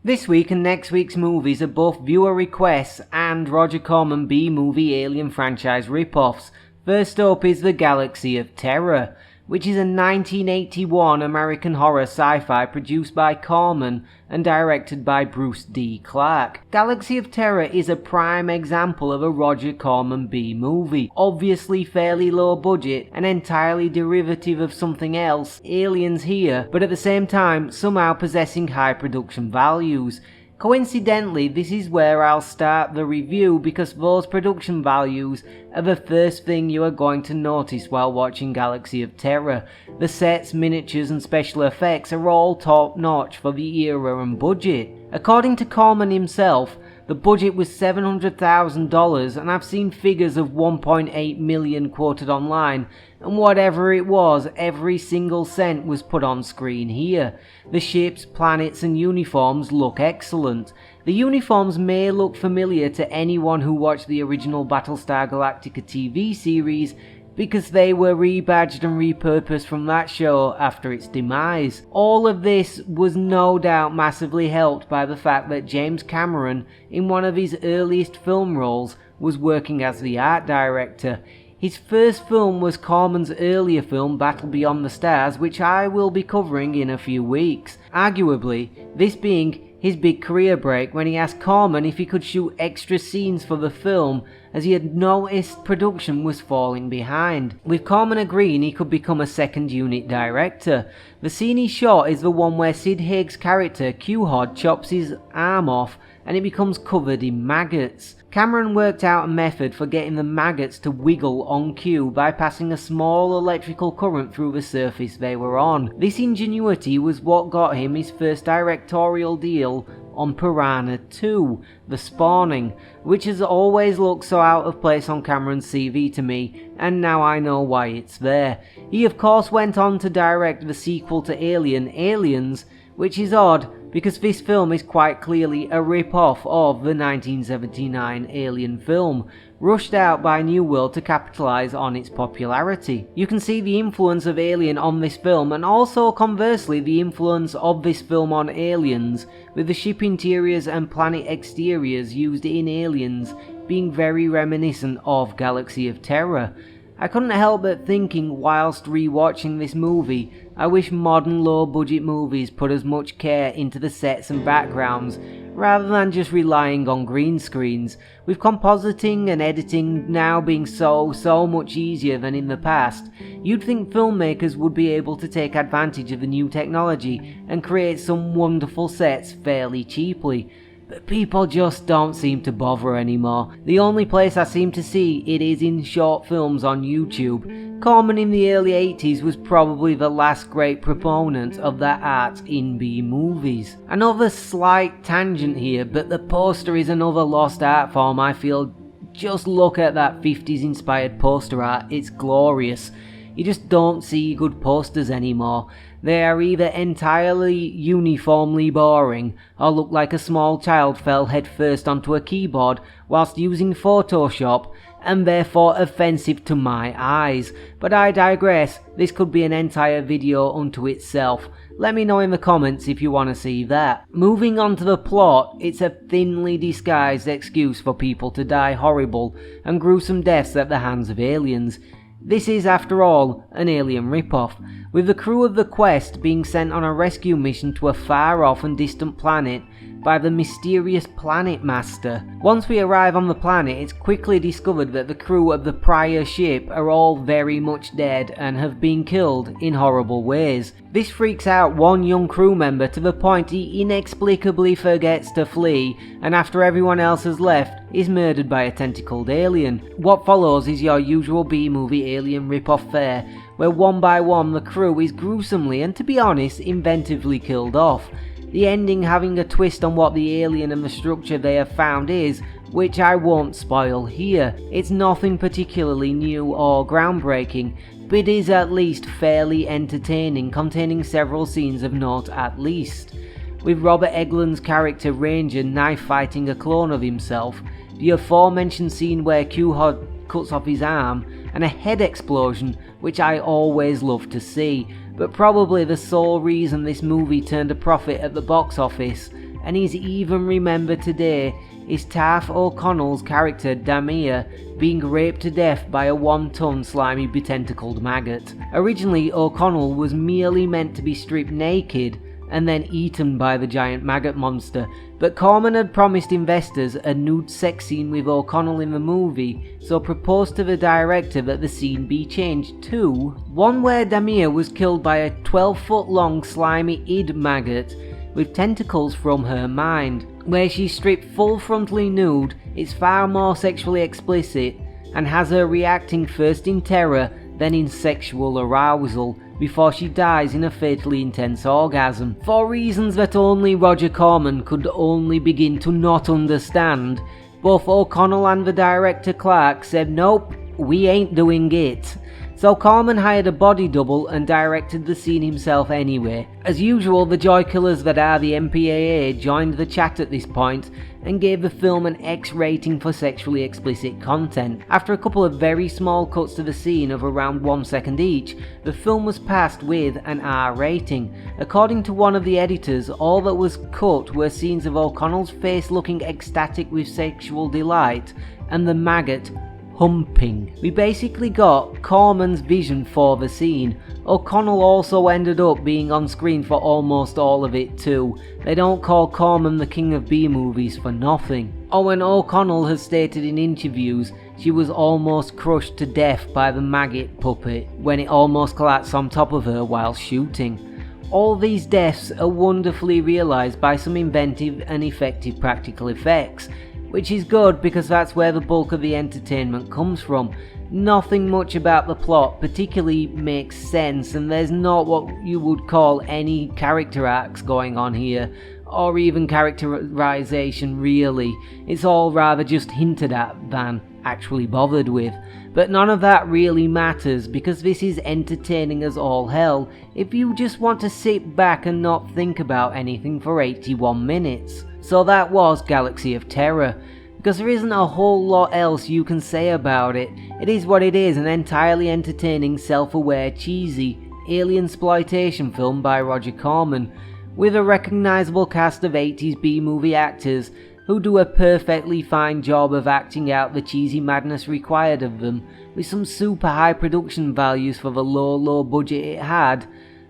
This week and next week's movies are both viewer requests and Roger Corman B-movie Alien franchise rip-offs. First up is The Galaxy of Terror, which is a 1981 American horror sci-fi produced by Corman and directed by Bruce D. Clark. Galaxy of Terror is a prime example of a Roger Corman B-movie, obviously fairly low budget and entirely derivative of something else, Aliens here, but at the same time somehow possessing high production values. Coincidentally, this is where I'll start the review because those production values are the first thing you are going to notice while watching Galaxy of Terror. The sets, miniatures and special effects are all top notch for the era and budget. According to Corman himself, the budget was $700,000 and I've seen figures of 1.8 million quoted online, and whatever it was, every single cent was put on screen here. The ships, planets and uniforms look excellent. The uniforms may look familiar to anyone who watched the original Battlestar Galactica TV series, because they were rebadged and repurposed from that show after its demise. All of this was no doubt massively helped by the fact that James Cameron, in one of his earliest film roles, was working as the art director. His first film was Corman's earlier film Battle Beyond the Stars, which I will be covering in a few weeks. Arguably, this being his big career break when he asked Corman if he could shoot extra scenes for the film, as he had noticed production was falling behind. With Corman agreeing he could become a second unit director. The scene he shot is the one where Sid Haig's character Q-Hod chops his arm off and it becomes covered in maggots. Cameron worked out a method for getting the maggots to wiggle on cue by passing a small electrical current through the surface they were on. This ingenuity was what got him his first directorial deal on Piranha 2, The Spawning, which has always looked so out of place on Cameron's CV to me, and now I know why it's there. He of course went on to direct the sequel to Alien, Aliens, which is odd because this film is quite clearly a rip-off of the 1979 Alien film, rushed out by New World to capitalise on its popularity. You can see the influence of Alien on this film, and also conversely the influence of this film on Aliens, with the ship interiors and planet exteriors used in Aliens being very reminiscent of Galaxy of Terror. I couldn't help but thinking whilst rewatching this movie, I wish modern low-budget movies put as much care into the sets and backgrounds, rather than just relying on green screens. With compositing and editing now being so much easier than in the past, you'd think filmmakers would be able to take advantage of the new technology and create some wonderful sets fairly cheaply. But people just don't seem to bother anymore. The only place I seem to see it is in short films on YouTube. Corman in the early 80s was probably the last great proponent of that art in B-movies. Another slight tangent here, but the poster is another lost art form I feel. Just look at that 50s inspired poster art, it's glorious. You just don't see good posters anymore. They are either entirely uniformly boring, or look like a small child fell headfirst onto a keyboard whilst using Photoshop, and therefore offensive to my eyes. But I digress, this could be an entire video unto itself. Let me know in the comments if you want to see that. Moving on to the plot, it's a thinly disguised excuse for people to die horrible and gruesome deaths at the hands of aliens. This is, after all, an Alien ripoff, with the crew of the Quest being sent on a rescue mission to a far-off and distant planet by the mysterious Planet Master. Once we arrive on the planet, it's quickly discovered that the crew of the prior ship are all very much dead and have been killed in horrible ways. This freaks out one young crew member to the point he inexplicably forgets to flee, and after everyone else has left, is murdered by a tentacled alien. What follows is your usual B-movie Alien ripoff fare, where one by one the crew is gruesomely and, to be honest, inventively killed off. The ending having a twist on what the alien and the structure they have found is, which I won't spoil here. It's nothing particularly new or groundbreaking, but it is at least fairly entertaining, containing several scenes of note at least. With Robert Englund's character Ranger knife fighting a clone of himself, the aforementioned scene where Q-Hod cuts off his arm, and a head explosion, which I always love to see, but probably the sole reason this movie turned a profit at the box office, and is even remembered today, is Taff O'Connell's character Damia being raped to death by a 1-ton slimy betentacled maggot. Originally, O'Connell was merely meant to be stripped naked and then eaten by the giant maggot monster, but Corman had promised investors a nude sex scene with O'Connell in the movie, so proposed to the director that the scene be changed to one where Damia was killed by a 12-foot long slimy id maggot with tentacles from her mind. Where she's stripped full frontally nude, it's far more sexually explicit and has her reacting first in terror then in sexual arousal before she dies in a fatally intense orgasm. For reasons that only Roger Corman could only begin to not understand, both O'Connell and the director Clark said nope, we ain't doing it. So Corman hired a body double and directed the scene himself anyway. As usual, the joy killers that are the MPAA joined the chat at this point and gave the film an X rating for sexually explicit content. After a couple of very small cuts to the scene of around 1 second each, the film was passed with an R rating. According to one of the editors, all that was cut were scenes of O'Connell's face looking ecstatic with sexual delight and the maggot humping. We basically got Corman's vision for the scene. O'Connell also ended up being on screen for almost all of it too. They don't call Corman the king of B-movies for nothing. Oh, and O'Connell has stated in interviews she was almost crushed to death by the maggot puppet when it almost collapsed on top of her while shooting. All these deaths are wonderfully realised by some inventive and effective practical effects, which is good because that's where the bulk of the entertainment comes from. Nothing much about the plot particularly makes sense, and there's not what you would call any character arcs going on here, or even characterization really. It's all rather just hinted at than actually bothered with. But none of that really matters because this is entertaining as all hell if you just want to sit back and not think about anything for 81 minutes. So that was Galaxy of Terror. Because there isn't a whole lot else you can say about it. It is what it is, an entirely entertaining, self-aware, cheesy, alien-sploitation film by Roger Corman, with a recognisable cast of 80s B-movie actors who do a perfectly fine job of acting out the cheesy madness required of them, with some super high production values for the low budget it had.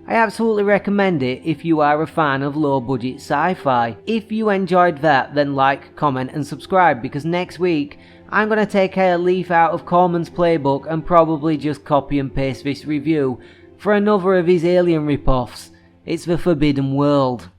I absolutely recommend it if you are a fan of low budget sci-fi. If you enjoyed that, then like, comment and subscribe, because next week I'm going to take a leaf out of Corman's playbook and probably just copy and paste this review for another of his alien ripoffs. It's The Forbidden World.